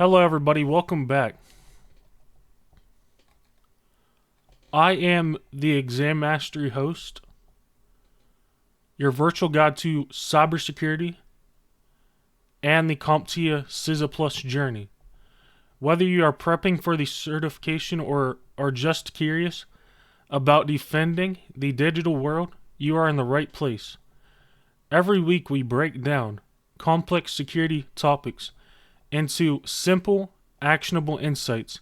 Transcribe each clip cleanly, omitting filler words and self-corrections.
Hello everybody, welcome back. I am the Exam Mastery host, your virtual guide to cybersecurity and the CompTIA CySA Plus journey. Whether you are prepping for the certification or are just curious about defending the digital world, you are in the right place. Every week we break down complex security topics into simple, actionable insights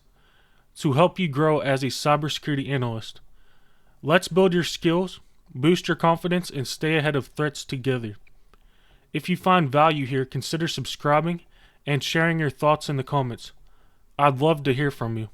to help you grow as a cybersecurity analyst. Let's build your skills, boost your confidence, and stay ahead of threats together. If you find value here, consider subscribing and sharing your thoughts in the comments. I'd love to hear from you.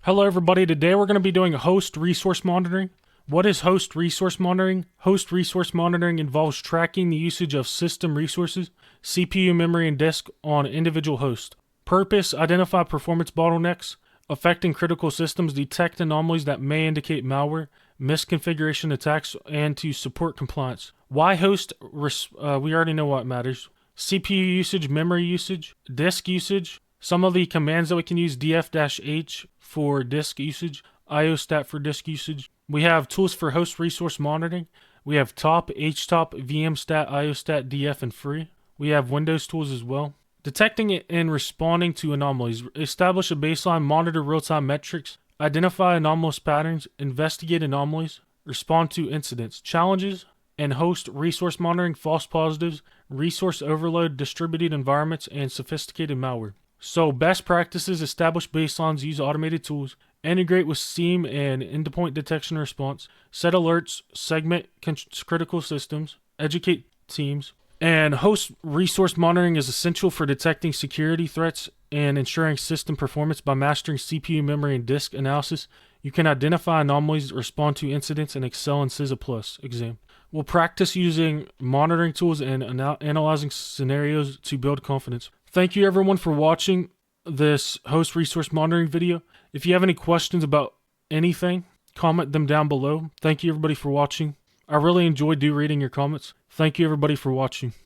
Hello everybody, today we're going to be doing host resource monitoring. What is host resource monitoring? Host resource monitoring involves tracking the usage of system resources, CPU, memory, and disk on individual hosts. Purpose: identify performance bottlenecks affecting critical systems, detect anomalies that may indicate malware, misconfiguration attacks, and to support compliance. Why host? We already know what matters. CPU usage, memory usage, disk usage. Some of the commands that we can use: df-h for disk usage, iostat for disk usage. We have tools for host resource monitoring. We have top, htop, vmstat, iostat, df, and free. We have Windows tools as well. Detecting and responding to anomalies. Establish a baseline, monitor real-time metrics, identify anomalous patterns, investigate anomalies, respond to incidents. Challenges and host resource monitoring: false positives, resource overload, distributed environments, and sophisticated malware. So best practices: establish baselines, use automated tools, integrate with SIEM and endpoint detection and response, set alerts, segment critical systems, educate teams. And host resource monitoring is essential for detecting security threats and ensuring system performance. By mastering CPU, memory, and disk analysis, you can identify anomalies, respond to incidents, and excel in CySA Plus exam. We'll practice using monitoring tools and analyzing scenarios to build confidence. Thank you everyone for watching this host resource monitoring video. If you have any questions about anything, comment them down below. Thank you everybody for watching. I really enjoyed reading your comments. Thank you everybody for watching.